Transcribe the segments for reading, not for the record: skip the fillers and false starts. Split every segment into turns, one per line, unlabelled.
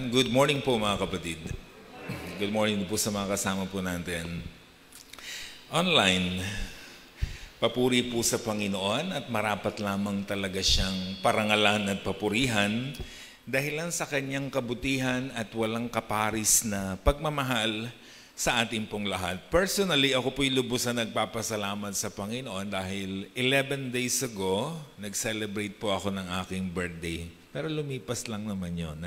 Ayan, good morning po mga kapatid. Good morning po sa mga kasama po natin online. Papuri po sa Panginoon at marapat lamang talaga siyang parangalan at papurihan dahilan sa kanyang kabutihan at walang kaparis na pagmamahal sa ating pong lahat. Personally, ako po'y lubusan nagpapasalamat sa Panginoon dahil 11 days ago, nag-celebrate po ako ng aking birthday. Pero lumipas lang naman yun.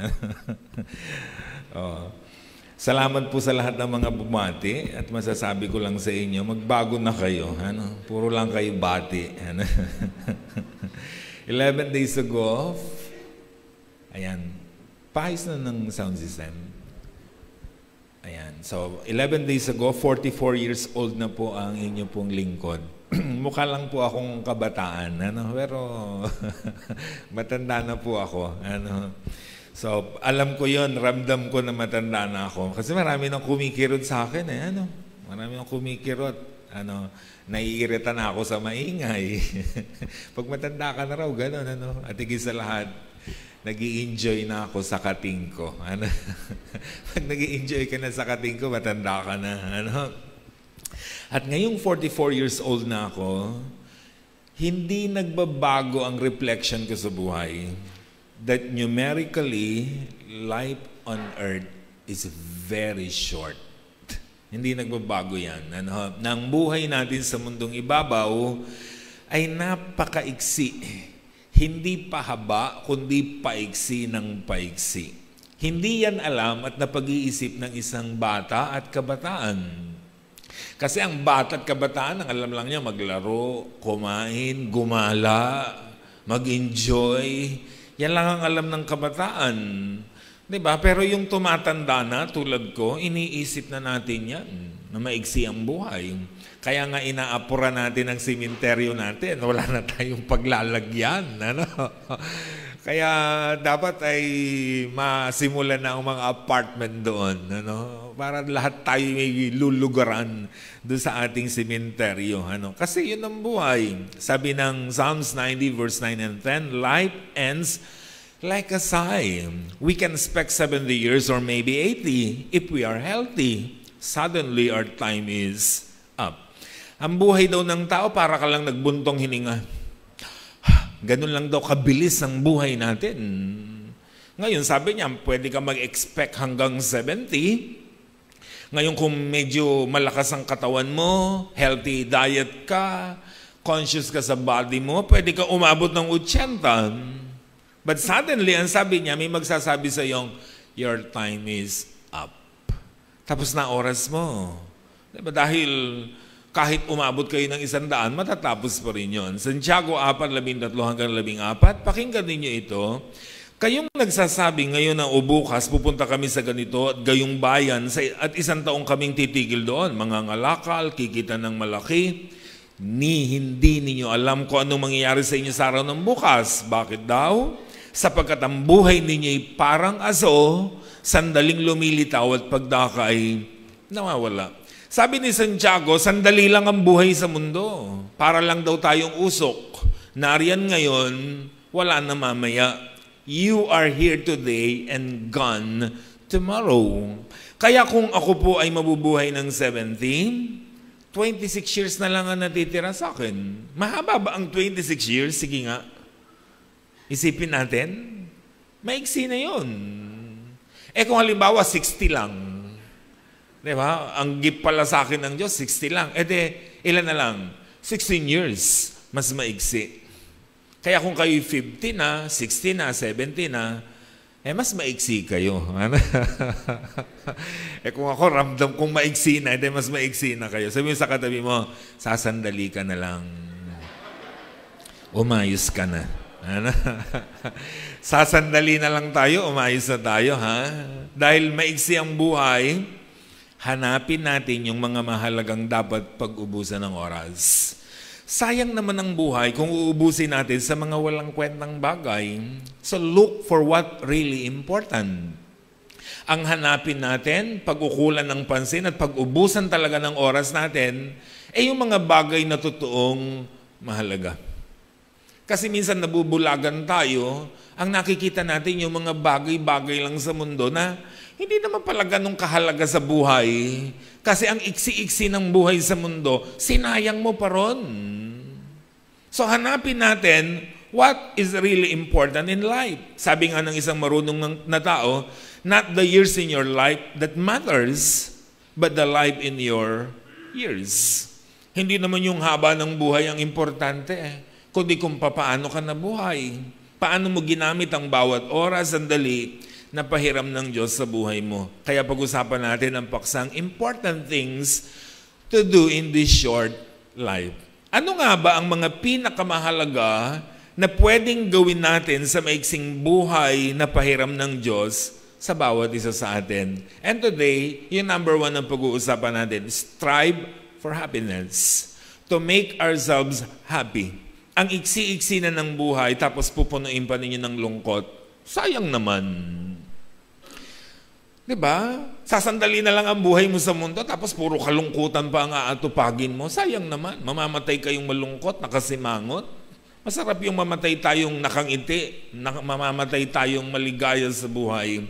Salamat po sa lahat ng mga bumati at masasabi ko lang sa inyo, magbago na kayo. Puro lang kayo bati. 11 days ago, ayan, paayos na ng sound system. Ayan, so 11 days ago, 44 years old na po ang inyo pong lingkod. Mukha lang po akong kabataan, pero matanda na po ako. So, alam ko yon, ramdam ko na matanda na ako. Kasi marami nang kumikirot sa akin. Marami nang kumikirot. Naiirita na ako sa maingay. Pag matanda ka na raw, gano'n. At higit sa lahat, nag-i-enjoy na ako sa kating ko. Pag nag-i-enjoy ka na sa kating ko, matanda ka na. At ngayong 44 years old na ako, hindi nagbabago ang reflection ko sa buhay that numerically, life on earth is very short. Hindi nagbabago yan. Nang buhay natin sa mundong ibabaw ay napakaiksi. Hindi pahaba, kundi paiksi ng paiksi. Hindi yan alam at napag-iisip ng isang bata at kabataan. Kasi ang bata at kabataan, ang alam lang niya maglaro, kumain, gumala, mag-enjoy. Yan lang ang alam ng kabataan. Diba? Pero yung tumatanda na, tulad ko, iniisip na natin yan, na maigsi ang buhay. Kaya nga inaapura natin ang simenteryo natin. Wala na tayong paglalagyan. Kaya dapat ay masimulan na ang mga apartment doon. Para lahat tayo may lulugaran doon sa ating simenteryo. Kasi yun ang buhay. Sabi ng Psalms 90 verse 9 and 10, life ends like a sigh. We can expect 70 years or maybe 80 if we are healthy. Suddenly our time is up. Ang buhay daw ng tao para ka lang nagbuntong hininga. Ganun lang daw kabilis ang buhay natin. Ngayon, sabi niya, pwede ka mag-expect hanggang 70. Ngayon, kung medyo malakas ang katawan mo, healthy diet ka, conscious ka sa body mo, pwede ka umabot ng 80. But suddenly, ang sabi niya, may magsasabi sa iyong, your time is up. Tapos na oras mo. Diba? Dahil kahit umabot kayo ng 100, matatapos pa rin yun. Santiago 4:13 hanggang 14, pakinggan ninyo ito. Kayong nagsasabi ngayon na bukas pupunta kami sa ganito at gayong bayan at 1 taong kaming titigil doon. Mga ngalakal, kikita ng malaki. Hindi ninyo alam kung anong mangyayari sa inyo sa araw ng bukas. Bakit daw? Sapagkat ang buhay ninyo'y parang aso, sandaling lumilitaw at pagdaka ay nawawala. Sabi ni Santiago, sandali lang ang buhay sa mundo. Para lang daw tayong usok. Nariyan ngayon, wala na mamaya. You are here today and gone tomorrow. Kaya kung ako po ay mabubuhay ng 70, 26 years na lang ang natitira sa akin. Mahaba ba ang 26 years? Sige nga. Isipin natin. Maiksi na yun. Kung halimbawa 60 lang. Diba? Ang gift pala sa akin ng Diyos, 60 lang. Ilan na lang? 16 years. Mas maiksi. Kaya kung kayo 50 na, 60 na, 70 na, mas maiksi kayo. Kung ako ramdam kung maiksi na, mas maiksi na kayo. Sabi mo sa katabi mo, sasandali ka na lang. Umayos ka na. Sasandali na lang tayo, umayos na tayo. Dahil maiksi ang buhay, hanapin natin yung mga mahalagang dapat pag-ubusan ng oras. Sayang naman ang buhay kung uubusin natin sa mga walang kwentang bagay. So look for what really important. Ang hanapin natin, pag-ukulan ng pansin at pag-ubusan talaga ng oras natin, yung mga bagay na totoong mahalaga. Kasi minsan nabubulagan tayo, ang nakikita natin yung mga bagay-bagay lang sa mundo na hindi naman pala ganong kahalaga sa buhay. Kasi ang iksi-iksi ng buhay sa mundo, sinayang mo pa ron. So hanapin natin what is really important in life. Sabi nga ng isang marunong na tao, not the years in your life that matters, but the life in your years. Hindi naman yung haba ng buhay ang importante kundi kung paano ka nabuhay. Paano mo ginamit ang bawat oras, sandali na pahiram ng Diyos sa buhay mo. Kaya pag-usapan natin ang paksang important things to do in this short life. Ano nga ba ang mga pinakamahalaga na pwedeng gawin natin sa maiksing buhay na pahiram ng Diyos sa bawat isa sa atin? And today, yung number 1 ang pag-uusapan natin, strive for happiness. To make ourselves happy. Ang iksi-iksi na ng buhay, tapos pupunuin pa ninyo ng lungkot. Sayang naman. Diba? Sasandali na lang ang buhay mo sa mundo, tapos puro kalungkutan pa ang aatupagin mo. Sayang naman. Mamamatay kayong malungkot, nakasimangot. Masarap yung mamatay tayong nakangiti, mamamatay tayong maligaya sa buhay.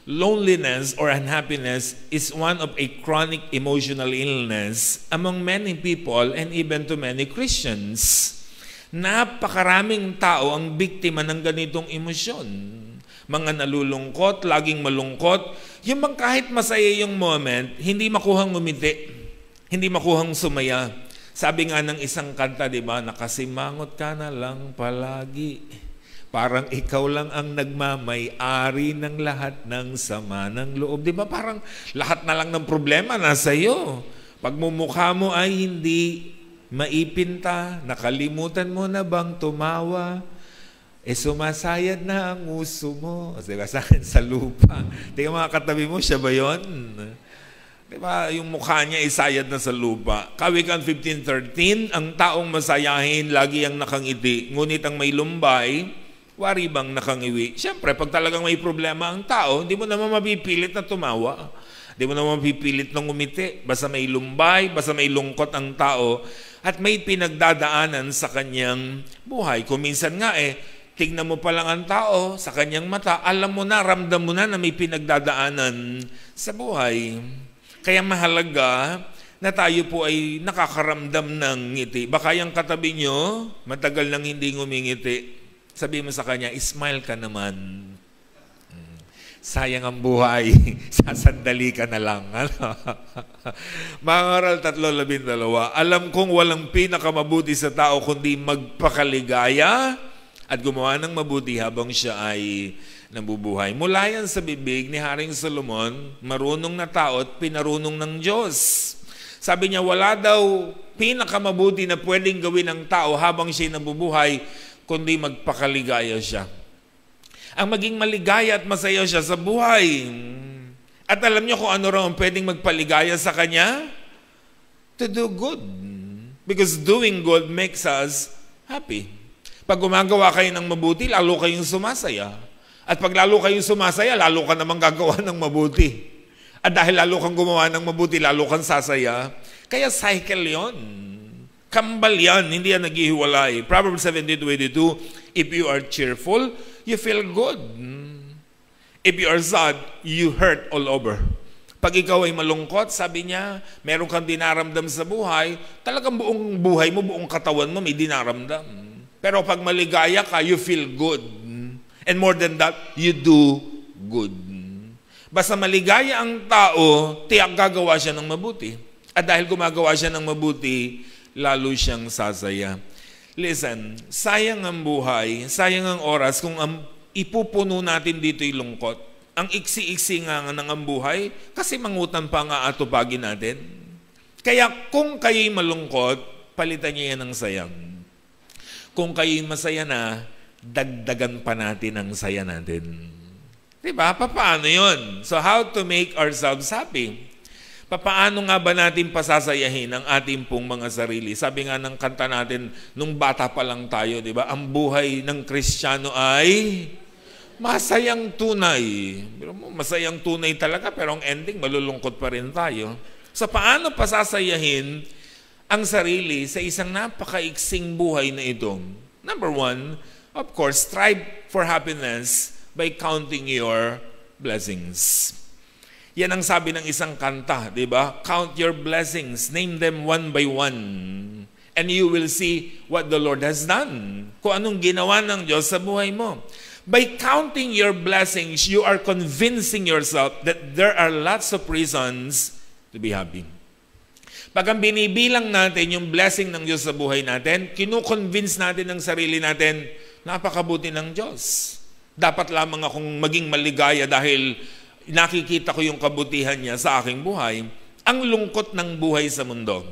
Loneliness or unhappiness is one of a chronic emotional illness among many people and even to many Christians. Napakaraming tao ang biktima ng ganitong emosyon. Mga nalulungkot, laging malungkot. Yung bang kahit masaya yung moment, hindi makuhang ngumiti, hindi makuhang sumaya. Sabi nga ng isang kanta, di ba, nakasimangot ka na lang palagi. Parang ikaw lang ang nagmamay-ari ng lahat ng sama ng loob. Di ba, parang lahat na lang ng problema nasa iyo. Pagmumukha mo ay hindi maipinta, nakalimutan mo na bang tumawa? Sumasayad na ang uso mo. Diba, sa lupa. Tingnan mga katabi mo, siya ba yun? Diba, yung mukha niya isayad na sa lupa. Kawikaan 15:13, ang taong masayahin, lagi ang nakangiti. Ngunit ang may lumbay, wari bang nakangiwi? Siyempre, pag talagang may problema ang tao, hindi mo naman mapipilit na tumawa. Hindi mo naman mapipilit na ngumiti. Basta may lumbay, basta may lungkot ang tao, at may pinagdadaanan sa kanyang buhay. Kung minsan nga tignan mo pa lang ang tao sa kanyang mata, alam mo na, ramdam mo na na may pinagdadaanan sa buhay. Kaya mahalaga na tayo po ay nakakaramdam ng ngiti. Baka yung katabi nyo, matagal nang hindi ngumingiti. Sabi mo sa kanya, smile ka naman. Sayang ang buhay, sasandali ka na lang. Mga Aral 3:12, alam kong walang pinakamabuti sa tao kundi magpakaligaya at gumawa ng mabuti habang siya ay nabubuhay. Mula yan sa bibig ni Haring Solomon, marunong na tao at pinarunong ng Diyos. Sabi niya, wala daw pinakamabuti na pwedeng gawin ng tao habang siya nabubuhay kundi magpakaligaya siya. Ang maging maligaya at masaya siya sa buhay. At alam niyo kung ano raw ang pwedeng magpaligaya sa kanya? To do good. Because doing good makes us happy. Pag gumagawa kayo ng mabuti, lalo kayong sumasaya. At pag lalo kayong sumasaya, lalo ka namang gagawa ng mabuti. At dahil lalo kang gumawa ng mabuti, lalo kang sasaya. Kaya cycle yon. Kambal yan, hindi yan naghihiwalay. Proverbs 17:22, if you are cheerful, you feel good. If you are sad, you hurt all over. Pag ikaw ay malungkot, sabi niya, meron kang dinaramdam sa buhay, talagang buong buhay mo, buong katawan mo may dinaramdam. Pero pag maligaya ka, you feel good. And more than that, you do good. Basta maligaya ang tao, tiyak gagawa siya ng mabuti. At dahil gumagawa siya ng mabuti, lalo siyang sasaya. Listen, sayang ang buhay, sayang ang oras kung ipupuno natin dito yung lungkot. Ang iksi-iksi nga ng ang buhay, kasi mangutan pa nga atupagin natin. Kaya kung kayo'y malungkot, palitan niyo yan ng sayang. Kung kayo'y masaya na, dagdagan pa natin ang saya natin. Diba? Paano yun? So how to make ourselves happy? Paano nga ba natin pasasayahin ang ating pong mga sarili? Sabi nga ng kanta natin, nung bata pa lang tayo, di ba? Ang buhay ng Kristiyano ay masayang tunay. Masayang tunay talaga, pero ang ending, malulungkot pa rin tayo. So paano pasasayahin ang sarili sa isang napakaiksing buhay na ito? Number one, of course, strive for happiness by counting your blessings. Yan ang sabi ng isang kanta, di ba? Count your blessings, name them one by one, and you will see what the Lord has done. Kung anong ginawa ng Diyos sa buhay mo. By counting your blessings, you are convincing yourself that there are lots of reasons to be happy. Pag ang binibilang natin yung blessing ng Diyos sa buhay natin, kinukonvince natin ng sarili natin, napakabuti ng Diyos. Dapat lamang akong maging maligaya dahil nakikita ko yung kabutihan niya sa aking buhay. Ang lungkot ng buhay sa mundo.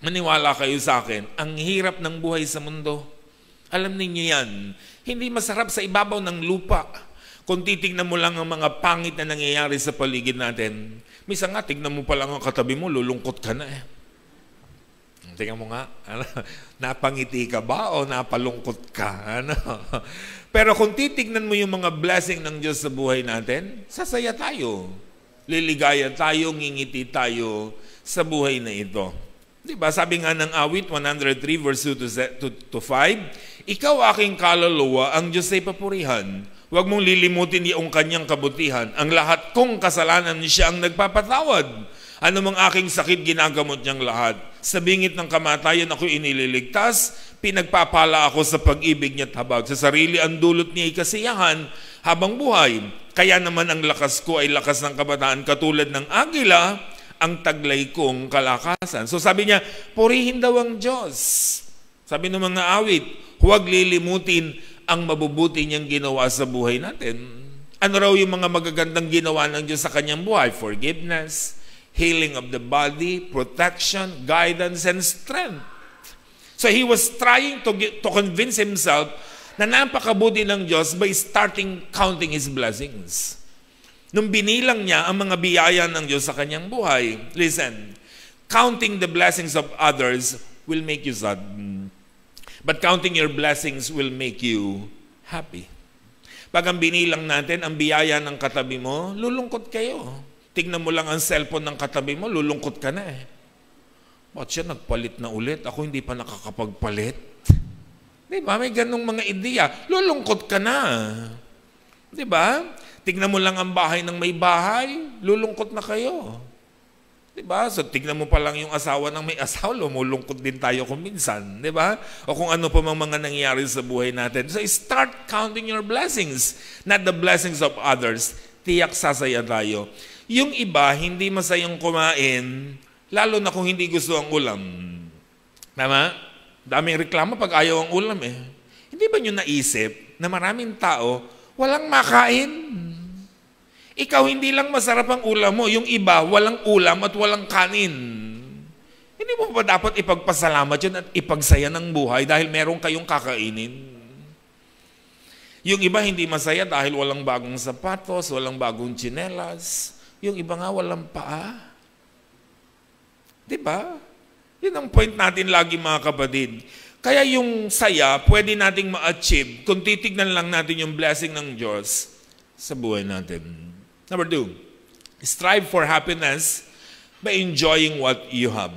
Maniwala kayo sa akin, ang hirap ng buhay sa mundo. Alam ninyo yan, hindi masarap sa ibabaw ng lupa. Kung titignan mo lang ang mga pangit na nangyayari sa paligid natin, minsan nga, tignan mo pa lang ang katabi mo, lulungkot ka na eh. Tingnan mo nga, napangiti ka ba o napalungkot ka? Pero kung titignan mo yung mga blessing ng Diyos sa buhay natin, sasaya tayo. Liligaya tayo, ngingiti tayo sa buhay na ito. Diba? Sabi nga ng awit 103 verse 2 to 5, ikaw aking kaluluwa, ang Diyos ay papurihan. Huwag mong lilimutin yung kanyang kabutihan. Ang lahat kong kasalanan siya ang nagpapatawad. Ano mang aking sakit, ginagamot niyang lahat. Sa bingit ng kamatayan ako inililigtas, pinagpapala ako sa pag-ibig niya't habag. Sa sarili ang dulot niya ay kasiyahan habang buhay. Kaya naman ang lakas ko ay lakas ng kabataan katulad ng agila, ang taglay kong kalakasan. So sabi niya, purihin daw ang Diyos. Sabi ng mga awit, huwag lilimutin ang mabubuti niyang ginawa sa buhay natin. Ano raw yung mga magagandang ginawa ng Diyos sa kanyang buhay? Forgiveness, healing of the body, protection, guidance, and strength. So he was trying to convince himself na napakabuti ng Diyos by starting counting His blessings. Nung binilang niya ang mga biyaya ng Diyos sa kanyang buhay, listen, counting the blessings of others will make you sad. But counting your blessings will make you happy. Pag ang binilang natin, ang biyaya ng katabi mo, lulungkot kayo. Tignan mo lang ang cellphone ng katabi mo, lulungkot ka na eh. Ba't siya nagpalit na ulit? Ako hindi pa nakakapagpalit. Diba? May ganong mga ideya. Lulungkot ka na. Diba? Tignan mo lang ang bahay ng may bahay, lulungkot na kayo. Diba? So tignan mo pa lang yung asawa ng may asawa, lumulungkot din tayo kung minsan. Diba? O kung ano pa mga nangyayari sa buhay natin. So start counting your blessings, not the blessings of others. Tiyak sasaya tayo. Yung iba, hindi masayang kumain, lalo na kung hindi gusto ang ulam. Tama? Daming reklamo pag ayaw ang ulam eh. Hindi ba nyo naisip na maraming tao walang makain? Ikaw hindi lang masarap ang ulam mo, yung iba walang ulam at walang kanin. Hindi mo ba dapat ipagpasalamat yun at ipagsaya ng buhay dahil meron kayong kakainin? Yung iba hindi masaya dahil walang bagong sapatos, walang bagong tsinelas. Yung iba nga walang paa. Diba? Yun ang point natin lagi mga kapatid. Kaya yung saya, pwede nating ma-achieve kung titignan lang natin yung blessing ng Diyos sa buhay natin. Number 2, strive for happiness by enjoying what you have.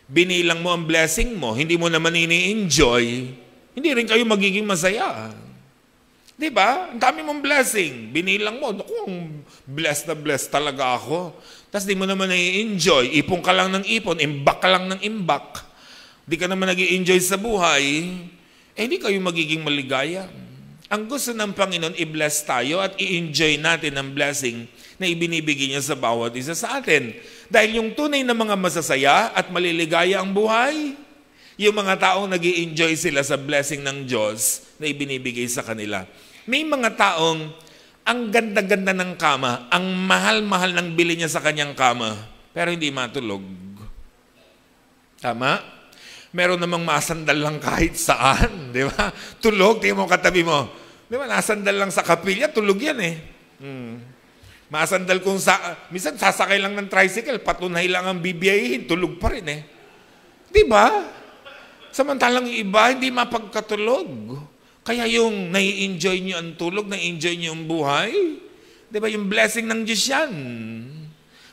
Binilang mo ang blessing mo, hindi mo naman ini-enjoy, hindi rin kayo magiging masaya. Diba? Ang dami mong blessing. Binilang mo, naku, blessed na blessed talaga ako. Tapos di mo naman nai-enjoy. Ipon ka lang ng ipon, imbak ka lang ng imbak. Di ka naman nag-i-enjoy sa buhay, eh di kayo magiging maligaya. Ang gusto ng Panginoon, i-bless tayo at i-enjoy natin ang blessing na ibinibigay niya sa bawat isa sa atin. Dahil yung tunay na mga masasaya at maliligaya ang buhay, yung mga taong nag-i-enjoy sila sa blessing ng Diyos na ibinibigay sa kanila. May mga taong ang ganda-ganda ng kama, ang mahal-mahal ng bili niya sa kanyang kama, pero hindi matulog. Tama? Meron namang masandal lang kahit saan, di ba? Tulog, tingin mo katabi mo. Di ba, nasandal lang sa kapilya, tulog yan eh. Masandal kung minsan sasakay lang ng tricycle, patunay lang ang bibiyahin, tulog pa rin eh. Di ba? Samantalang yung iba, hindi mapagkatulog. Kaya yung nai-enjoy nyo ang tulog, nai-enjoy nyo ang buhay, di ba yung blessing ng Diyos yan?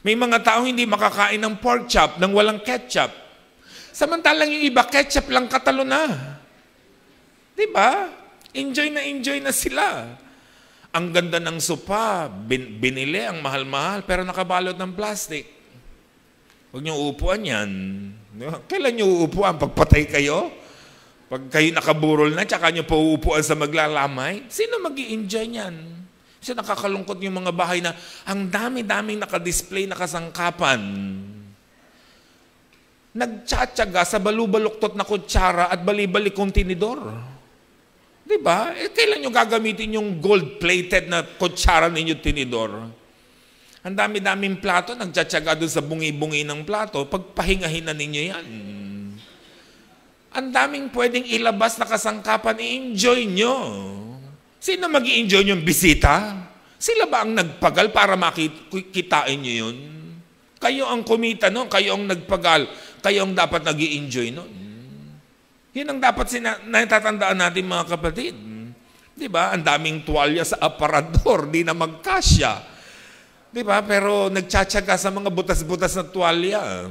May mga tao hindi makakain ng pork chop nang walang ketchup. Samantalang yung iba, ketchup lang katalo na. Diba? Enjoy na sila. Ang ganda ng sopa, binili, ang mahal-mahal, pero nakabalot ng plastic. Huwag niyo uupuan yan. Kailan niyo uupuan? Pagpatay kayo? Pag kayo nakaburol na, tsaka niyo pa uupuan sa maglalamay? Sino mag-i-enjoy niyan? Kasi nakakalungkot yung mga bahay na ang dami-daming nakadisplay na kasangkapan. Nagtsatsaga sa balubaluktot na kutsara at balibalik kong tinidor. Diba? Kailan nyo gagamitin yung gold-plated na kutsara ninyo tinidor? Ang dami-daming plato, nagtsatsaga doon sa bungi-bungi ng plato, pagpahingahin na ninyo yan. Ang daming pwedeng ilabas na kasangkapan, i-enjoy nyo. Sino mag-i-enjoy yung bisita? Sila ba ang nagpagal para makikitain nyo yun? Kayo ang kumita nun, kayo ang nagpagal, kayo ang dapat nag-i-enjoy nun. Yun ang dapat natatandaan natin mga kapatid. Diba? Ang daming tuwalya sa aparador, di na magkasya. Diba? Pero nagtsatsaga sa mga butas-butas na tuwalya.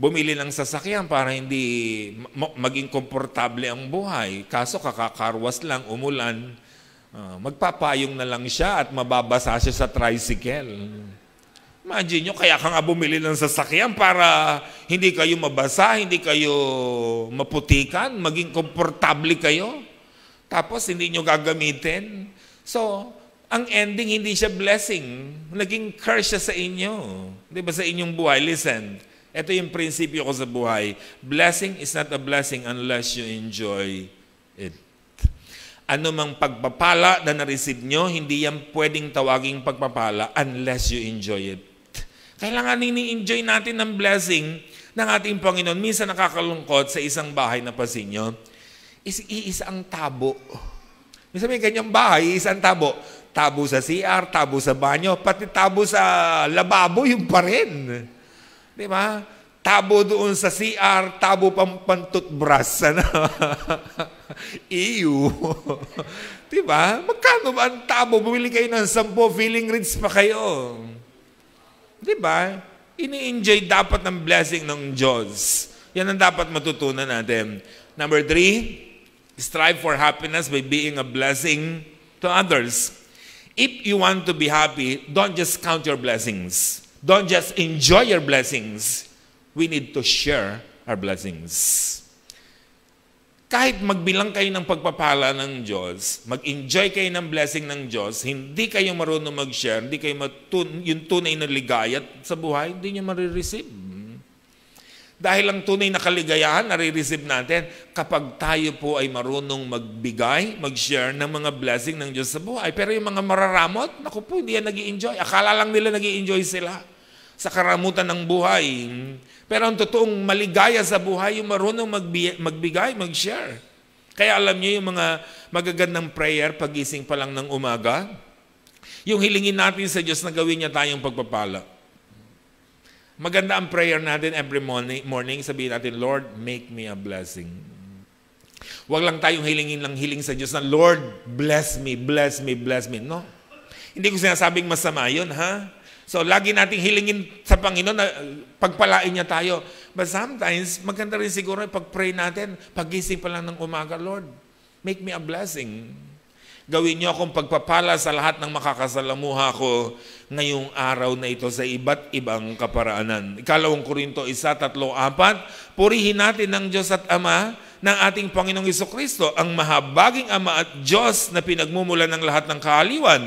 Bumili ng sasakyan para hindi maging komportable ang buhay. Kaso kakakarwas lang, umulan, magpapayong na lang siya at mababasa siya sa tricycle. Imagine nyo, kaya ka nga bumili ng sasakyan para hindi kayo mabasa, hindi kayo maputikan, maging komportable kayo. Tapos hindi nyo gagamitin. So, ang ending hindi siya blessing. Naging curse siya sa inyo. Di ba sa inyong buhay? Listen, ito yung prinsipyo ko sa buhay. Blessing is not a blessing unless you enjoy it. Ano mang pagpapala na na-receive nyo, hindi yan pwedeng tawaging pagpapala unless you enjoy it. Kailangan ini-enjoy natin ng blessing ng ating Panginoon. Minsan nakakalungkot sa isang bahay na pasinyo, iisa ang tabo. Minsan may ganyang bahay, iisa ang tabo. Tabo sa CR, tabo sa banyo, pati tabo sa lababo, yung pa rin. Di ba? Tabo doon sa CR, tabo pang-toothbrush. Ew. Di ba? Magkano ba ang tabo? Bumili kayo ng 10, feeling rich pa kayo. Di ba? Ini-enjoy dapat ng blessing ng Diyos. Yan ang dapat matutunan natin. Number 3, strive for happiness by being a blessing to others. If you want to be happy, don't just count your blessings. Don't just enjoy your blessings. We need to share our blessings. Kahit magbilang kayo ng pagpapala ng Diyos, mag-enjoy kayo ng blessing ng Diyos, hindi kayo marunong mag-share, hindi kayo yung tunay na ligaya sa buhay, hindi nyo marireceive. Dahil ang tunay na kaligayahan, nare-receive natin kapag tayo po ay marunong magbigay, mag-share ng mga blessing ng Diyos sa buhay. Pero yung mga mararamot, naku po, hindi yan nag-i-enjoy. Akala lang nila nag-i-enjoy sila sa karamutan ng buhay. Pero ang totoong maligaya sa buhay, yung marunong magbigay, mag-share. Kaya alam niyo yung mga magagandang prayer pagising pa lang ng umaga, yung hilingin natin sa Diyos na gawin niya tayong pagpapala. Maganda ang prayer natin every morning, sabihin natin, Lord, make me a blessing. Huwag lang tayong hiling sa Diyos na, Lord, bless me, bless me, bless me. No. Hindi ko sinasabing masama yun, ha? So, lagi nating hilingin sa Panginoon na pagpalain niya tayo. But sometimes, maganda rin siguro pag-pray natin, pagising pa lang ng umaga, Lord, make me a blessing. Gawin niyo akong pagpapala sa lahat ng makakasalamuha ko ngayong araw na ito sa iba't ibang kaparaanan. Ikalawang Korinto 1:3-4, purihin natin ng Diyos at Ama ng ating Panginoong Jesucristo, ang mahabaging Ama at Diyos na pinagmumulan ng lahat ng kaaliwan.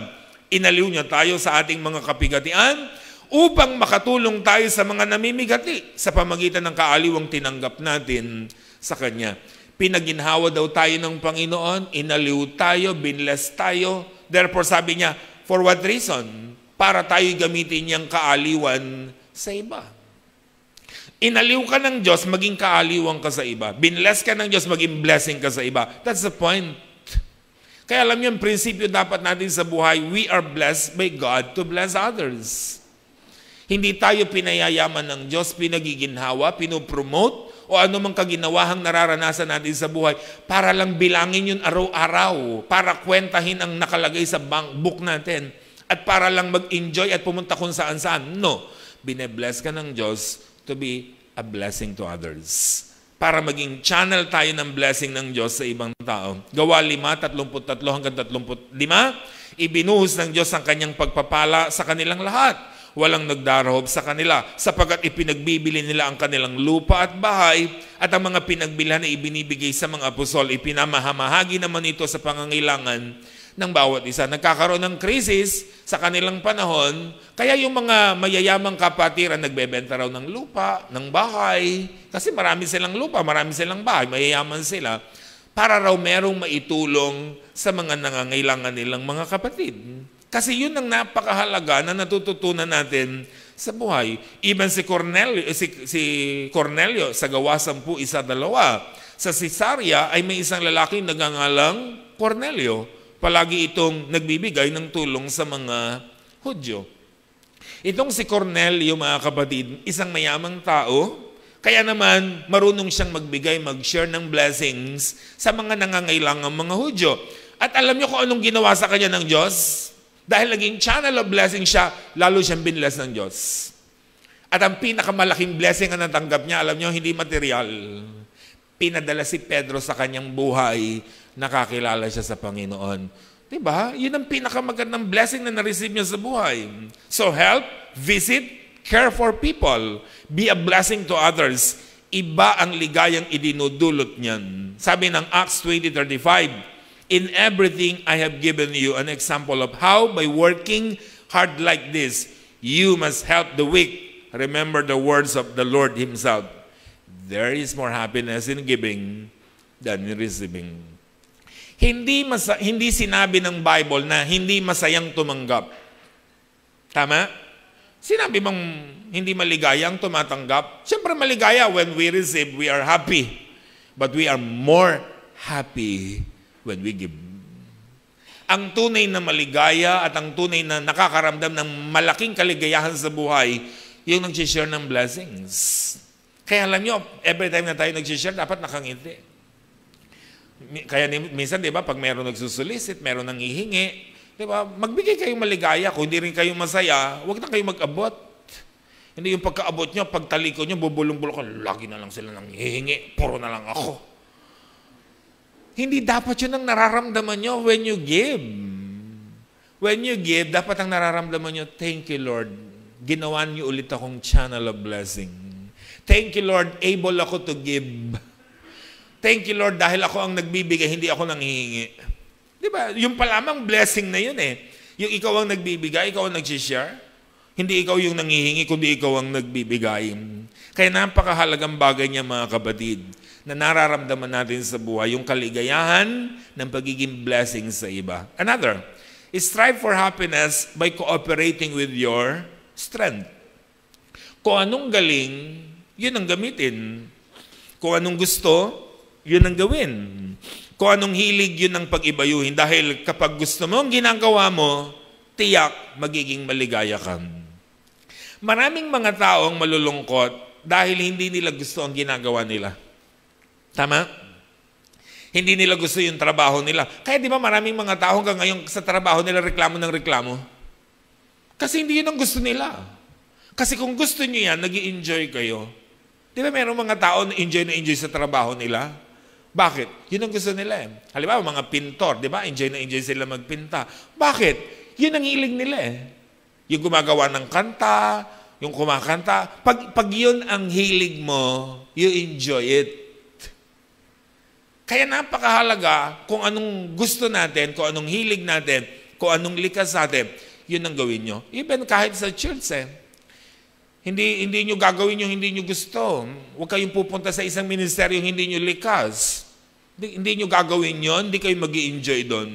Inaliw niya tayo sa ating mga kapigatian upang makatulong tayo sa mga namimigati sa pamagitan ng kaaliwang tinanggap natin sa Kanya. Pinaginhawa daw tayo ng Panginoon, inaliw tayo, binless tayo. Therefore, sabi niya, for what reason? Para tayo gamitin niyang kaaliwan sa iba. Inaliw ka ng Diyos, maging kaaliwan ka sa iba. Binless ka ng Diyos, maging blessing ka sa iba. That's the point. Kaya alam niyo, ang prinsipyo dapat natin sa buhay, we are blessed by God to bless others. Hindi tayo pinayayaman ng Diyos, pinagiginhawa, pinopromote, o anumang kaginawahang nararanasan natin sa buhay para lang bilangin yun araw-araw, para kwentahin ang nakalagay sa book natin, at para lang mag-enjoy at pumunta kung saan-saan. No, bine-bless ka ng Diyos to be a blessing to others. para maging channel tayo ng blessing ng Diyos sa ibang tao. Gawa 5:33 hanggang 35, ibinuhos ng Diyos ang kanyang pagpapala sa kanilang lahat. Walang nagdarahop sa kanila, sapagkat ipinagbibili nila ang kanilang lupa at bahay, at ang mga pinagbilhan na ibinibigay sa mga apostol, ipinamahamahagi naman ito sa pangangailangan ng bawat isa. Nagkakaroon ng krisis sa kanilang panahon, kaya yung mga mayayamang kapatiran nagbebenta raw ng lupa, ng bahay, kasi marami silang lupa, marami silang bahay, mayayaman sila, para raw merong maitulong sa mga nangangailangan nilang mga kapatid. Kasi yun ang napakahalaga na natututunan natin sa buhay. Even si Cornelio sa Gawa 10:1-2, sa Cesarea ay may isang lalaking nagangalang Cornelio. Palagi itong nagbibigay ng tulong sa mga Hudyo. Itong si Cornelio, mga kapatid, isang mayamang tao, kaya naman marunong siyang magbigay, mag-share ng blessings sa mga nangangailangang mga Hudyo. At alam niyo kung anong ginawa sa kanya ng Diyos? Dahil naging channel of blessing siya, lalo siyang binless ng Diyos. At ang pinakamalaking blessing na natanggap niya, alam niyo, hindi material. Pinadala si Pedro sa kanyang buhay, nakakilala siya sa Panginoon. Diba? Yun ang pinakamagandang blessing na na-receive niya sa buhay. So help, visit, care for people, be a blessing to others. Iba ang ligayang idinudulot niyan. Sabi ng Acts 20:35, in everything I have given you an example of how by working hard like this, you must help the weak. Remember the words of the Lord Himself. There is more happiness in giving than in receiving. Hindi sinabi ng Bible na hindi masayang tumanggap. Tama? Sinabi bang hindi maligaya ang tumatanggap? Siyempre maligaya when we receive, we are happy. But we are more happy when we give. Ang tunay na maligaya at ang tunay na nakakaramdam ng malaking kaligayahan sa buhay, yung nag-share ng blessings. Kaya alam nyo, every time na tayo nag-share, dapat nakangiti. Kaya minsan, di ba, pag meron nagsusolicit, meron nang hihingi, di ba, magbigay kayong maligaya. Kung hindi rin kayo masaya, huwag na kayong mag-abot. Hindi yung pagkaabot nyo, pagtaliko nyo, bubulong-bulong ka, lagi na lang sila nang hihingi, puro na lang ako. Hindi dapat yun ang nararamdaman nyo when you give. When you give, dapat ang nararamdaman nyo, thank you, Lord. Ginawan nyo ulit akong channel of blessing. Thank you, Lord, able ako to give. Thank you, Lord, dahil ako ang nagbibigay, hindi ako nanghihingi. Di ba? Yung palamang blessing na yun eh. Yung ikaw ang nagbibigay, ikaw ang nag-share. Hindi ikaw yung nanghihingi, kundi ikaw ang nagbibigay. Kaya napakahalagang bagay niya, mga kapatid, na nararamdaman natin sa buhay, yung kaligayahan ng pagiging blessing sa iba. Another, strive for happiness by cooperating with your strength. Kung anong galing, yun ang gamitin. Kung anong gusto, yun ang gawin. Kung anong hilig, yun ang pag-ibayuhin. Dahil kapag gusto mo ang ginagawa mo, tiyak, magiging maligaya ka. Maraming mga taong malulungkot dahil hindi nila gusto ang ginagawa nila. Tama? Hindi nila gusto yung trabaho nila. Kaya di ba maraming mga tao hanggang ngayon sa trabaho nila reklamo ng reklamo? Kasi hindi yun ang gusto nila. Kasi kung gusto nyo yan, nag-i-enjoy kayo. Di ba mayroong mga tao na enjoy sa trabaho nila? Bakit? Yun ang gusto nila eh. Halimbawa, mga pintor, di ba? Enjoy sila magpinta. Bakit? Yun ang hilig nila eh. Yung gumagawa ng kanta, yung kumakanta. Pag yun ang hilig mo, you enjoy it. Kaya napakahalaga kung anong gusto natin, kung anong hilig natin, kung anong likas natin, yun ang gawin nyo. Even kahit sa church eh. Hindi nyo gagawin yung hindi nyo gusto. Huwag kayong pupunta sa isang ministeryo hindi nyo likas. Hindi nyo gagawin yon, hindi kayo mag-i-enjoy doon.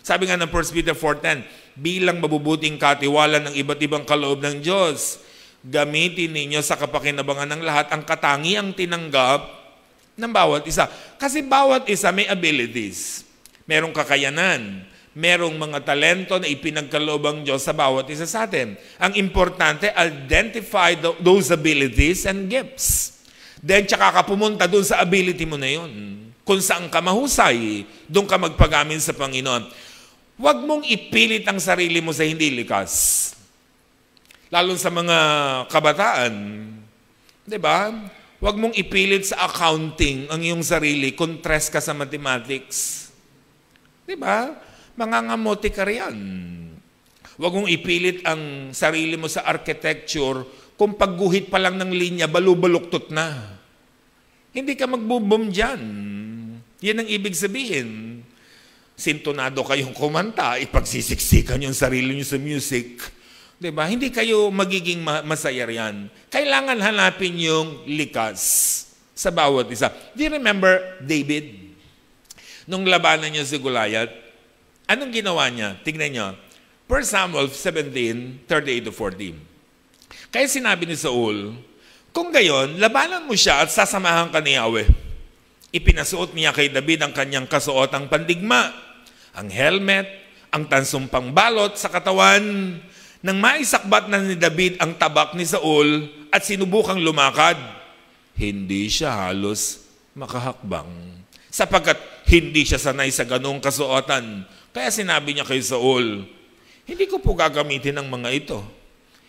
Sabi nga ng 1 Peter 4:10, bilang mabubuting katiwala ng iba't ibang kaloob ng Diyos, gamitin ninyo sa kapakinabangan ng lahat ang katangiang tinanggap ng bawat isa. Kasi bawat isa may abilities. Merong kakayanan. Merong mga talento na ipinagkaloob ang Diyos sa bawat isa sa atin. Ang importante, identify those abilities and gifts. Then, tsaka ka pumunta dun sa ability mo na yun. Kung saan ka mahusay, doon ka magpagamit sa Panginoon. Huwag mong ipilit ang sarili mo sa hindi likas. Lalo sa mga kabataan. Diba? Huwag mong ipilit sa accounting ang iyong sarili kung tres ka sa mathematics. Diba? Mangangamote ka riyan. Huwag mong ipilit ang sarili mo sa architecture kung pagguhit pa lang ng linya, balubaluktot na. Hindi ka magbubom dyan. Yan ang ibig sabihin. Sintonado kayong kumanta, ipagsisiksikan yung sarili nyo sa music. Diba? Hindi kayo magiging masaya riyan. Kailangan hanapin yung likas sa bawat isa. Do you remember David? Nung labanan niya si Goliath, anong ginawa niya? Tignan niyo. 1 Samuel 17, 38-40. Kaya sinabi ni Saul, kung gayon, labanan mo siya at sasamahan ka ni Yahweh. Ipinasuot niya kay David ang kanyang kasuotang pandigma, ang helmet, ang tansong pangbalot sa katawan. Nang maisakbat na ni David ang tabak ni Saul at sinubukang lumakad, hindi siya halos makahakbang. Sapagkat hindi siya sanay sa ganong kasuotan. Kaya sinabi niya kay Saul, hindi ko po gagamitin ang mga ito.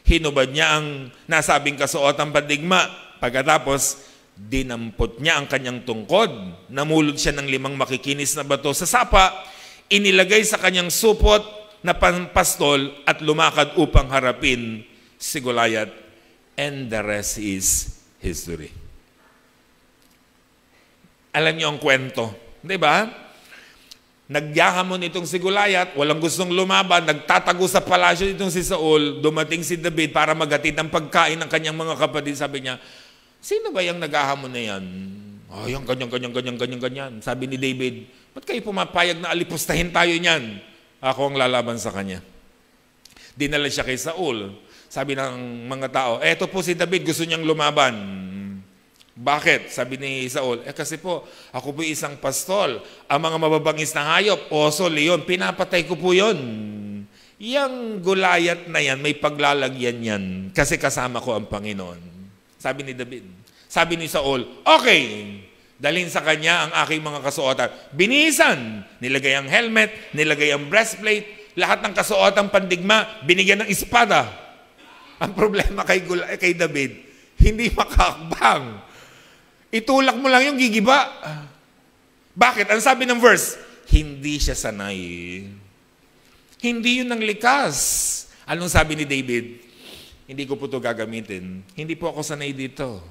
Hinubad niya ang nasabing kasuotang pandigma. Pagkatapos, dinampot niya ang kanyang tungkod. Namulod siya ng 5 makikinis na bato sa sapa, inilagay sa kanyang supot na pampastol at lumakad upang harapin si Goliath. And the rest is history. Alam niyo ang kwento, di ba? Nagyahamon itong si Goliath, walang gustong lumaban, nagtatago sa palasyo itong si Saul, dumating si David para maghatid ng pagkain ng kanyang mga kapatid. Sabi niya, sino ba yung naghahamon na yan? Oh, yung ganyan. Sabi ni David, ba't kayo pumapayag na alipustahin tayo niyan? Ako ang lalaban sa kanya. Dinala siya kay Saul. Sabi ng mga tao, eto po si David, gusto niyang lumaban. Bakit? Sabi ni Saul, kasi po, ako po isang pastol. Ang mga mababangis na hayop, oso, leon, pinapatay ko po yun. Yang Goliath na yan, may paglalagyan yan, kasi kasama ko ang Panginoon. Sabi ni David. Sabi ni Saul, okay, dalhin sa kanya ang aking mga kasuotan. Binisan, nilagay ang helmet, nilagay ang breastplate, lahat ng kasuotang pandigma, binigyan ng espada. Ang problema kay David, hindi makakbang. Itulak mo lang yung gigiba. Bakit? Ang sabi ng verse, hindi siya sanay. Hindi yun ang likas. Anong sabi ni David? Hindi ko po ito gagamitin. Hindi po ako sanay dito.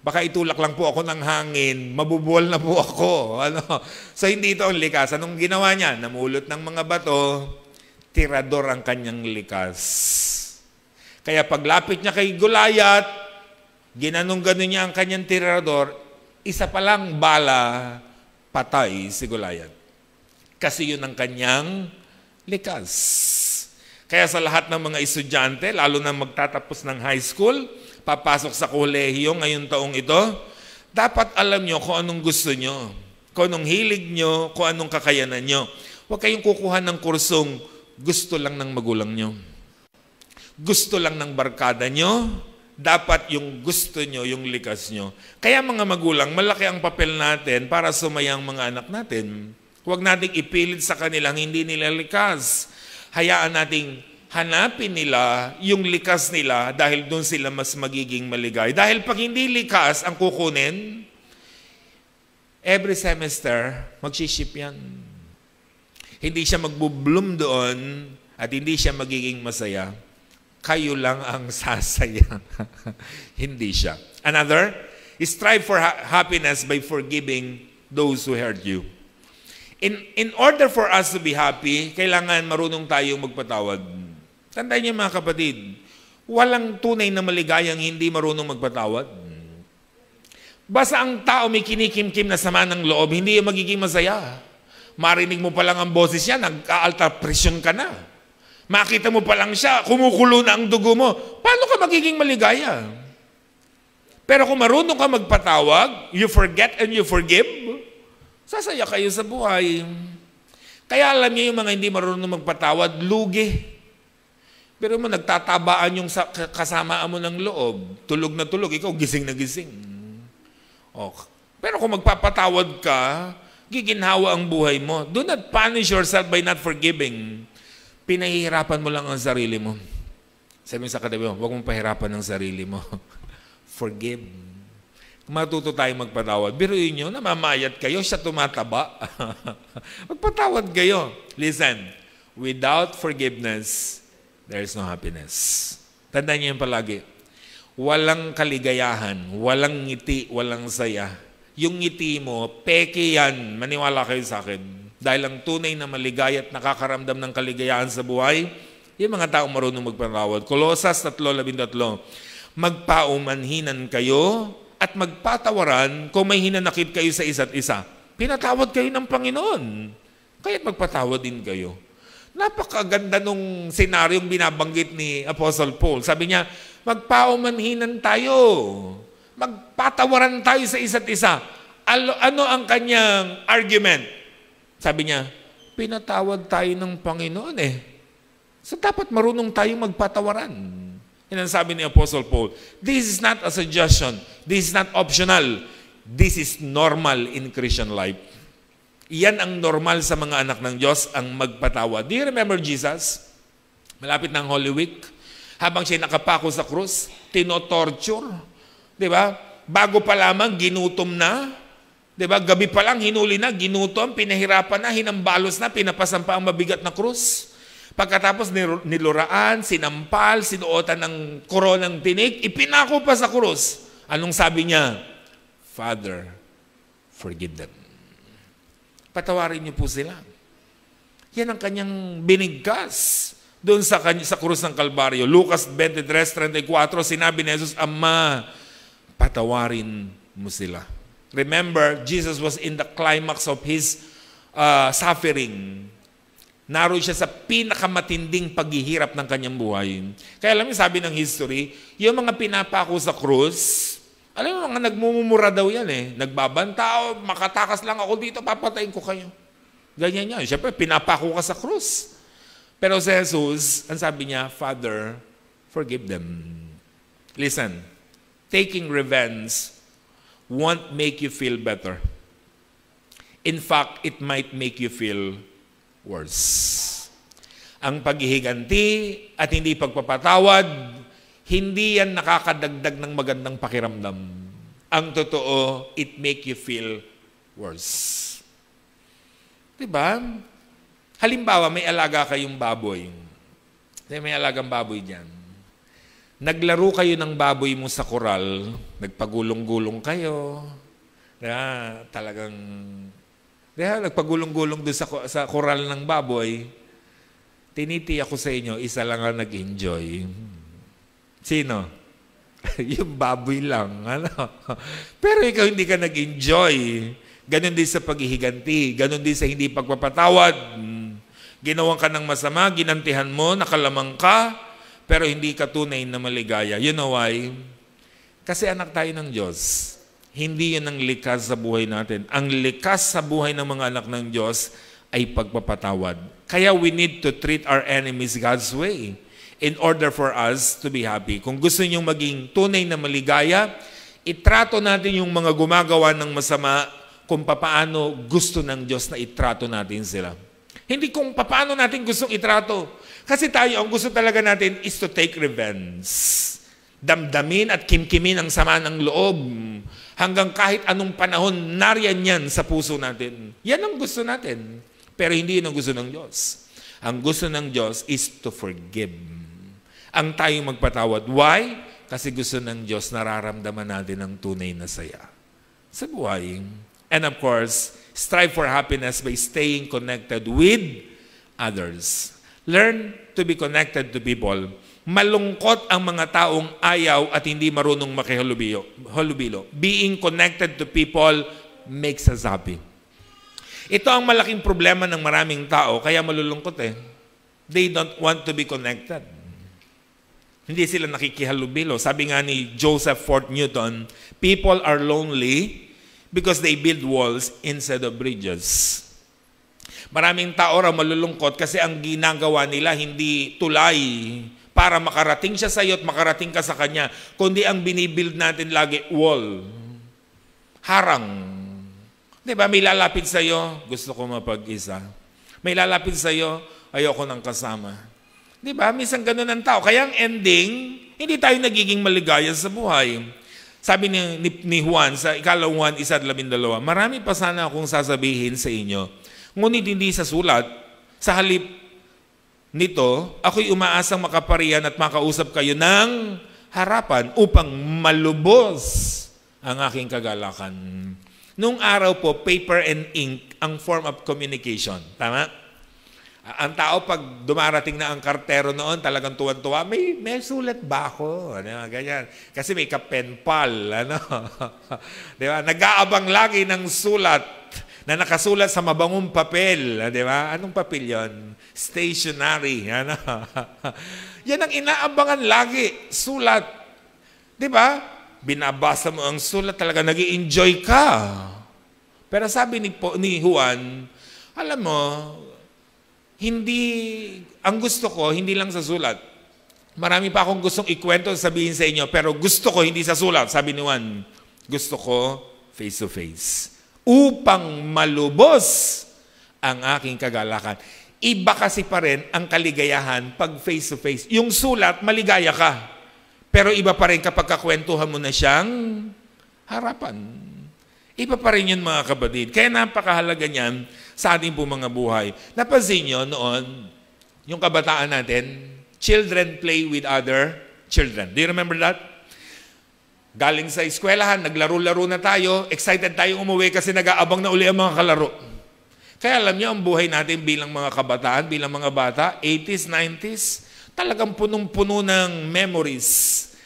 Baka itulak lang po ako ng hangin, mabubuwal na po ako. So hindi ito ang likas. Anong ginawa niya? Namulot ng mga bato, tirador ang kanyang likas. Kaya paglapit niya kay Goliath, ginanong-ganon niya ang kanyang tirador, isa pa lang bala, patay si Goliath. Kasi yun ang kanyang likas. Kaya sa lahat ng mga estudyante, lalo na magtatapos ng high school, papasok sa kolehiyo ngayong taong ito, dapat alam nyo kung anong gusto nyo, kung anong hilig nyo, kung anong kakayanan nyo. Huwag kayong kukuha ng kursong gusto lang ng magulang nyo. Gusto lang ng barkada nyo. Dapat yung gusto nyo, yung likas nyo. Kaya mga magulang, malaki ang papel natin para sumayang mga anak natin. Huwag nating ipilit sa kanilang hindi nila likas. Hayaan nating hanapin nila yung likas nila dahil doon sila mas magiging maligay. Dahil pag hindi likas ang kukunin, every semester, magsiship yan. Hindi siya magbubloom doon at hindi siya magiging masaya. Kayo lang ang sasaya. Hindi siya. Another, strive for happiness by forgiving those who hurt you. In order for us to be happy, kailangan marunong tayong magpatawad. Tandaan niyo mga kapatid, walang tunay na maligayang hindi marunong magpatawad. Basta ang tao may kinikimkim na sama ng loob, hindi yung magiging masaya. Marinig mo pa lang ang boses niya, nag-alta presyon ka na. Makita mo pa lang siya, kumukulo na ang dugo mo. Paano ka magiging maligaya? Pero kung marunong ka magpatawag, you forget and you forgive, sasaya kayo sa buhay. Kaya alam niyo yung mga hindi marunong magpatawad, lugi. Pero mo nagtatabaan yung kasamaan mo ng loob. Tulog na tulog, ikaw gising na gising. Okay. Pero kung magpapatawad ka, giginhawa ang buhay mo. Do not punish yourself by not forgiving. Pinahihirapan mo lang ang sarili mo. Sabi mo sa katabi mo, huwag mong pahirapan ang sarili mo. Forgive. Matuto tayong magpatawad. Biruin nyo, namamayat kayo, siya tumataba. Magpatawad kayo. Listen, without forgiveness, there is no happiness. Tandaan niyo yun palagi. Walang kaligayahan, walang ngiti, walang saya. Yung ngiti mo, peke yan. Maniwala kayo sa akin. Dahil ang tunay na maligaya at nakakaramdam ng kaligayahan sa buhay, yung mga taong marunong magpatawad. Kolosas 3:13, magpaumanhinan kayo at magpatawaran kung may hinanakit kayo sa isa't isa. Pinatawad kayo ng Panginoon. Kaya't magpatawad din kayo. Napakaganda nung senaryong binabanggit ni Apostle Paul. Sabi niya, magpaumanhinan tayo. Magpatawaran tayo sa isa't isa. Ano ang kanyang argument? Sabi niya, pinatawad tayo ng Panginoon eh. So dapat marunong tayong magpatawaran. Yan ang sabi ni Apostle Paul. This is not a suggestion. This is not optional. This is normal in Christian life. Yan ang normal sa mga anak ng Diyos, ang magpatawad. Do you remember Jesus? Malapit ng Holy Week. Habang siya nakapako sa krus, tinotorture. Diba? Bago pa lamang, ginutom na. Diba? Gabi pa lang, hinuli na, ginutom, pinahirapan na, hinambalos na, pinapasan pa ang mabigat na krus. Pagkatapos niluraan, sinampal, sinuotan ng koronang tinik, ipinako pa sa krus. Anong sabi niya? Father, forgive them. Patawarin niyo po sila. Yan ang kanyang binigkas doon sa krus ng Kalbaryo. Lucas 23:34, sinabi ni Jesus, Ama, patawarin mo sila. Remember, Jesus was in the climax of his suffering. Naroon siya sa pinakamatinding paghihirap ng kanyang buhay. Kaya alam niyo, sabi ng history, yung mga pinapako sa krus, alam mo, mga nagmumura daw yan eh. Nagbabanta, makatakas lang ako dito, papatayin ko kayo. Ganyan yan. Siyempre, pinapako ka sa krus. Pero si Jesus, ang sabi niya, Father, forgive them. Listen, taking revenge won't make you feel better. In fact, it might make you feel worse. Ang paghihiganti at hindi pagpapatawad, hindi yan nakakadagdag ng magandang pakiramdam. Ang totoo, it make you feel worse. Diba? Halimbawa, may alaga kayong baboy. May alagang baboy dyan. Naglaro kayo ng baboy mo sa koral, nagpagulong-gulong kayo. Talagang nagpagulong-gulong doon sa koral ng baboy, tinitiyak ko sa inyo, isa lang ang nag-enjoy. Sino? Yung baboy lang. Ano? Pero ikaw hindi ka nag-enjoy. Ganon din sa paghihiganti. Ganon din sa hindi pagpapatawad. Ginawan ka ng masama, ginantihan mo, nakalamang ka, pero hindi ka tunay na maligaya. You know why? Kasi anak tayo ng Diyos. Hindi yun ang likas sa buhay natin. Ang likas sa buhay ng mga anak ng Diyos ay pagpapatawad. Kaya we need to treat our enemies God's way in order for us to be happy. Kung gusto niyong maging tunay na maligaya, itrato natin yung mga gumagawa ng masama kung papaano gusto ng Diyos na itrato natin sila. Hindi kung papaano natin gustong itrato. Kasi tayo, ang gusto talaga natin is to take revenge. Damdamin at kimkimin ang sama ng loob. Hanggang kahit anong panahon, nariyan yan sa puso natin. Yan ang gusto natin. Pero hindi yun ang gusto ng Diyos. Ang gusto ng Diyos is to forgive. Ang tayong magpatawad. Why? Kasi gusto ng Diyos, nararamdaman natin ang tunay na saya sa buhay. And of course, strive for happiness by staying connected with others. Learn to be connected to people. Malungkot ang mga taong ayaw at hindi marunong makihalubilo. Being connected to people makes us happy. Ito ang malaking problema ng maraming tao, kaya malulungkot eh. They don't want to be connected. Hindi sila nakikihalubilo. Sabi nga ni Joseph Fort Newton, people are lonely because they build walls instead of bridges. Maraming tao raw malulungkot kasi ang ginagawa nila hindi tulay para makarating siya sa iyo at makarating ka sa kanya, kundi ang binibuild natin lagi, wall. Harang. Diba, may lalapit sa iyo, gusto ko mapag-isa. May lalapit sa iyo, ayoko ng kasama. Diba, minsan ganun ang tao. Kaya ang ending, hindi tayo nagiging maligaya sa buhay. Sabi ni Juan sa Ikalawang Juan 1:12, marami pa sana akong sasabihin sa inyo, ngunit hindi sa sulat. Sa halip nito, ako'y umaasang makaparian at makausap kayo ng harapan upang malubos ang aking kagalakan. Nung araw po, paper and ink ang form of communication. Tama? Ang tao pag dumarating na ang kartero noon, talagang tuwan-tuwa, may sulat ba ako? Ano, ganyan. Kasi may kapenpal. Ano? Di ba? Nag-aabang lagi ng sulat na nakasulat sa mabangong papel. Di ba? Anong papel yon? Stationery. Ano? Yan ang inaabangan lagi. Sulat. Di ba? Binabasa mo ang sulat, talaga nag-i-enjoy ka. Pero sabi ni Juan, alam mo, ang gusto ko, hindi lang sa sulat. Marami pa akong gustong ikwento, sabihin sa inyo, pero gusto ko hindi sa sulat, sabi ni Juan. Gusto ko face to face. Upang malubos ang aking kagalakan. Iba kasi pa rin ang kaligayahan pag face to face. Yung sulat, maligaya ka. Pero iba pa rin kapag kakwentuhan mo na siyang harapan. Iba pa rin yun mga kapatid. Kaya napakahalaga niyan sa ating po mga buhay. Napansin nyo noon, yung kabataan natin, children play with other children. Do you remember that? Galing sa eskwelahan, naglaro-laro na tayo, excited tayong umuwi kasi nag-aabang na uli ang mga kalaro. Kaya alam nyo, ang buhay natin bilang mga kabataan, bilang mga bata, 80s, 90s, talagang punong-puno ng memories,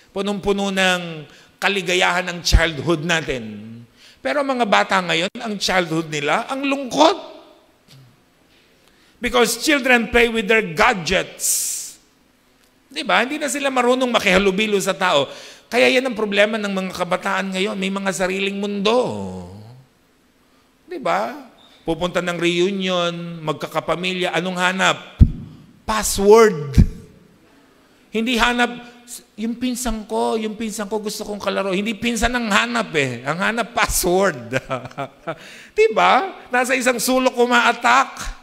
punong-puno ng kaligayahan ng childhood natin. Pero mga bata ngayon, ang childhood nila, ang lungkot. Because children play with their gadgets. Diba? Hindi na sila marunong makihalubilo sa tao. Kaya yan ang problema ng mga kabataan ngayon. May mga sariling mundo. Diba? Pupunta ng reunion, magkakapamilya. Anong hanap? Password. Hindi hanap, yung pinsan ko gusto kong kalaro. Hindi pinsan ang hanap eh. Ang hanap, password. Diba? Nasa isang sulok umaatak.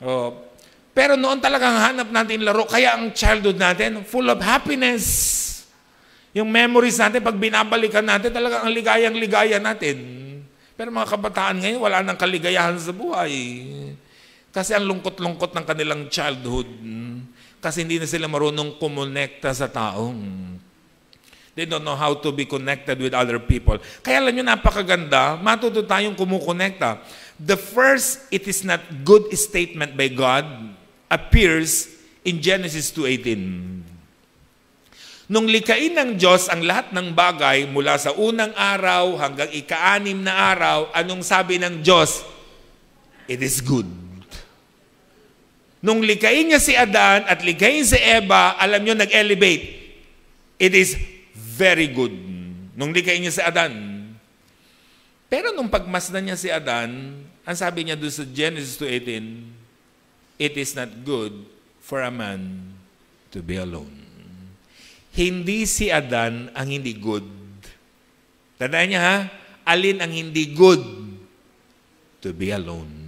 Oh. Pero noon talagang hanap natin laro. Kaya ang childhood natin, full of happiness. Yung memories natin, pag binabalikan natin, talagang ang ligayang-ligaya natin. Pero mga kabataan ngayon, wala nang kaligayahan sa buhay. Kasi ang lungkot-lungkot ng kanilang childhood. Kasi hindi na sila marunong kumonekta sa taong. They don't know how to be connected with other people. Kaya alam nyo, napakaganda, matuto tayong kumukonekta. The first, it is not good statement by God appears in Genesis 2:18. Nung likain ng Diyos ang lahat ng bagay mula sa unang araw hanggang ika-6 na araw, anong sabi ng Diyos? It is good. Nung likain niya si Adan at likain si Eva, alam niyo, nag-elevate. It is very good. Nung likain niya si Adan. Pero nung pagmasdan niya si Adan, ang sabi niya doon sa Genesis 2:18, it is not good for a man to be alone. Hindi si Adan ang hindi good. Tandaan niya ha, alin ang hindi good? To be alone.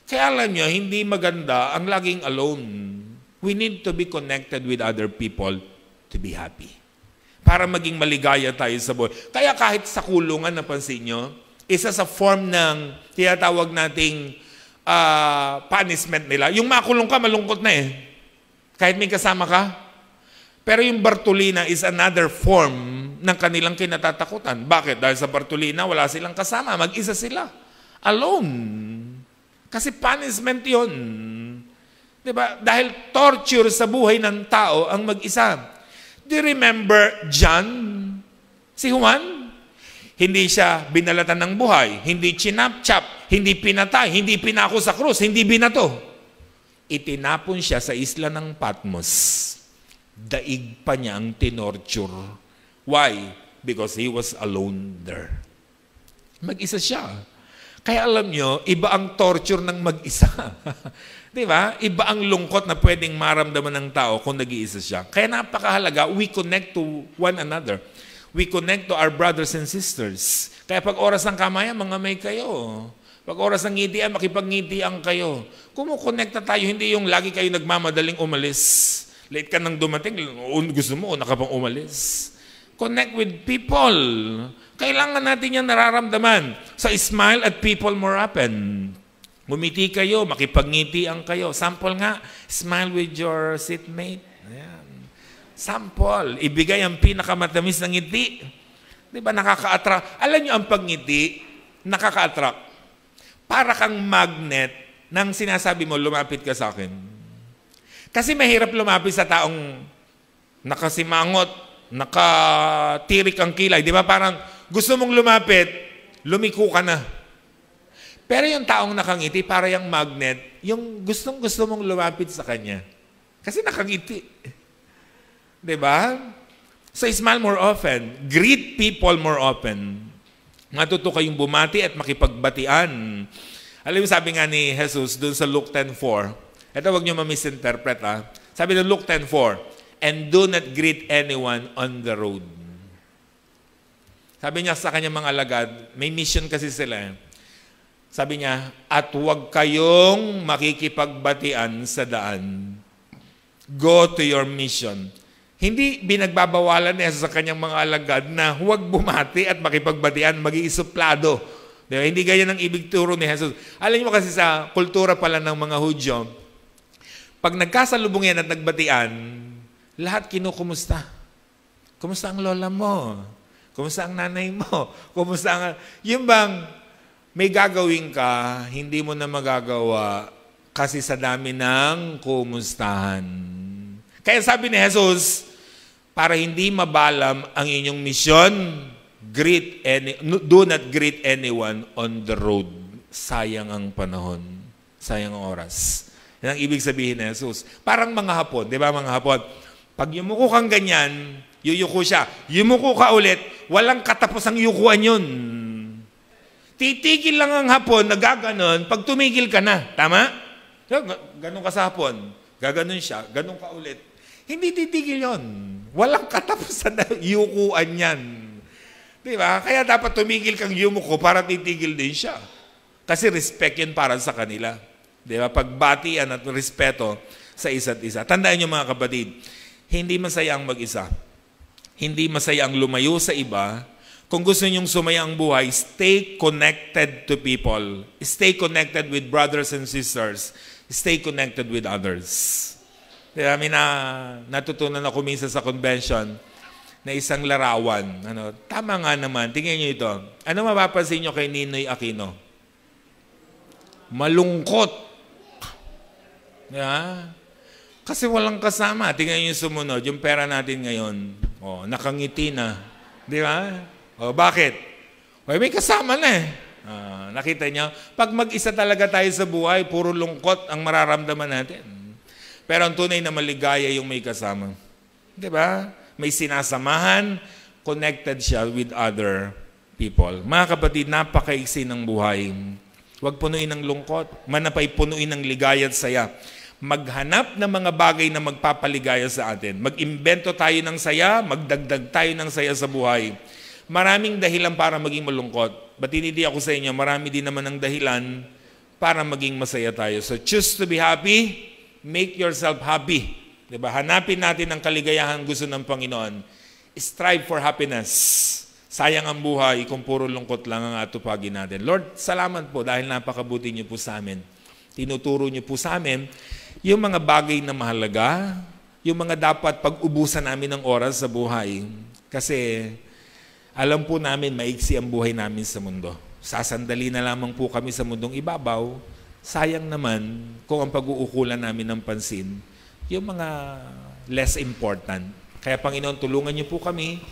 Kaya alam niyo, hindi maganda ang laging alone. We need to be connected with other people to be happy. Para maging maligaya tayo sa buhay. Kaya kahit sa kulungan, napansin nyo, isa sa form ng tinatawag nating punishment nila, yung makulong ka, malungkot na eh. Kahit may kasama ka. Pero yung Bartolina is another form ng kanilang kinatatakutan. Bakit? Dahil sa Bartolina, wala silang kasama. Mag-isa sila. Alone. Kasi punishment yun. Diba? Dahil torture sa buhay ng tao ang mag-isa. Do you remember John? Si Juan? Hindi siya binalatan ng buhay, hindi chinap-chap, hindi pinatay, hindi pinako sa krus, hindi binato. Itinapon siya sa isla ng Patmos. Daig pa niya ang tinorture. Why? Because he was alone there. Mag-isa siya. Kaya alam nyo, iba ang torture ng mag-isa. Di ba? Iba ang lungkot na pwedeng maramdaman ng tao kung nag-iisa siya. Kaya napakahalaga, we connect to one another. We connect to our brothers and sisters. Kaya pag oras ng kamayan, mangamay kayo. Pag oras ng ngitian, makipag-ngitian kayo. Kumukonekta tayo, hindi yung lagi kayo nagmamadaling umalis. Late ka nang dumating, gusto mo, una ka pang umalis. Connect with people. Kailangan natin yan nararamdaman. So, smile at people more often. Ngumiti kayo, makipagngitian kayo. Sample nga, smile with your seatmate. Ayan. Sample. Ibigay ang pinakamatamis ng ngiti. Di ba, nakaka-attract? Alam nyo, ang pagngiti, nakaka-attract. Para kang magnet nang sinasabi mo, lumapit ka sa akin. Kasi mahirap lumapit sa taong nakasimangot, nakatirik ang kilay. Di ba, parang gusto mong lumapit, lumiko ka na. Pero yung taong nakangiti, para yung magnet, yung gustong-gusto mong lumapit sa kanya. Kasi nakangiti. Diba? So, smile more often. Greet people more often. Matuto kayong bumati at makipagbatian. Alam mo, sabi nga ni Jesus dun sa Luke 10:4. Ito, wag nyo ma-misinterpret, ha? Sabi ng Luke 10:4, and do not greet anyone on the road. Sabi niya sa kanyang mga alagad, may mission kasi sila. Sabi niya, at huwag kayong makikipagbatian sa daan. Go to your mission. Hindi binagbabawalan niya sa kanyang mga alagad na huwag bumati at makipagbatian, mag-iisuplado. Diba? Hindi ganyan ang ibig turo ni Jesus. Alam niyo kasi sa kultura pala ng mga Hudyo, pag nagkasalubong yan at nagbatian, lahat kinukumusta. Kumusta ang lola mo? Kumusta ang nanay mo? Kumusta ang... Yung bang may gagawin ka, hindi mo na magagawa kasi sa dami ng kumustahan. Kaya sabi ni Jesus, para hindi mabalam ang inyong misyon, do not greet anyone on the road. Sayang ang panahon. Sayang ang oras. Yan ang ibig sabihin ni Jesus. Parang mga Hapon, di ba mga Hapon? Pag yumuko kang ganyan, yuyuko siya. Yumuko ka ulit, walang katapos ang yukuan yun. Titigil lang ang Hapon, nagaganon, pag tumigil ka na. Tama? Ganon ka sa Hapon. Gaganon siya, ganon ka ulit. Hindi titigil yon. Walang katapusan na yukuan yan. Di ba? Kaya dapat tumigil kang yumuko para titigil din siya. Kasi respect yun para sa kanila. Di ba? Pagbatian at respeto sa isa't isa. Tandaan niyo mga kapatid, hindi masaya ang mag-isa. Hindi masaya ang lumayo sa iba. Kung gusto niyong sumaya ang buhay, stay connected to people. Stay connected with brothers and sisters. Stay connected with others. Kaya natutunan ako minsan sa convention na isang larawan. Tama nga naman. Tingnan niyo ito. Ano mapapansin niyo kay Ninoy Aquino? Malungkot. Yeah. Kasi walang kasama. Tingnan niyo yung sumunod. Yung pera natin ngayon. Nakangiti na. Di ba? Bakit? May kasama na eh. Nakita niyo? Pag mag-isa talaga tayo sa buhay, puro lungkot ang mararamdaman natin. Pero ang tunay na maligaya yung may kasama. Di ba? May sinasamahan, connected siya with other people. Mga kapatid, napakaiksi ng buhay. Huwag punuin ng lungkot. Manapay punuin ng ligaya at saya. Maghanap ng mga bagay na magpapaligaya sa atin. Mag-imbento tayo ng saya, magdagdag tayo ng saya sa buhay. Maraming dahilan para maging malungkot. But hindi ako sa inyo, marami din naman ang dahilan para maging masaya tayo. So choose to be happy. Make yourself happy. Diba? Hanapin natin ang kaligayahan gusto ng Panginoon. Strive for happiness. Sayang ang buhay kung puro lungkot lang ang atupagin natin. Lord, salamat po dahil napakabuti niyo po sa amin. Tinuturo niyo po sa amin yung mga bagay na mahalaga, yung mga dapat pag-ubusan namin ng oras sa buhay. Kasi alam po namin maiksi ang buhay namin sa mundo. Sasandali na lamang po kami sa mundong ibabaw. Sayang naman kung ang pag-uukulan namin ng pansin, yung mga less important. Kaya Panginoon, tulungan niyo po kami.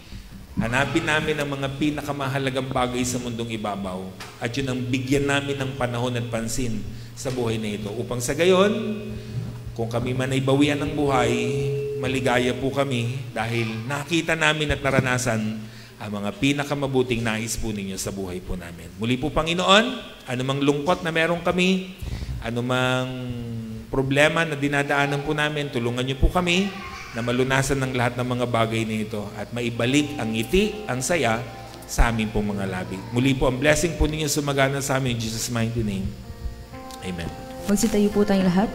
Hanapin namin ang mga pinakamahalagang bagay sa mundong ibabaw. At yun ang bigyan namin ng panahon at pansin sa buhay na ito. Upang sa gayon, kung kami man ay bawian ng buhay, maligaya po kami dahil nakita namin at naranasan ang mga pinakamabuting nais po ninyo sa buhay po namin. Muli po, Panginoon, anumang lungkot na meron kami, anumang problema na dinadaanan po namin, tulungan niyo po kami na malunasan ng lahat ng mga bagay na ito at maibalik ang ngiti, ang saya sa amin pong mga labi. Muli po, ang blessing po ninyo sumagana sa amin in Jesus' mighty name. Amen.
Magsitayo po tayong lahat.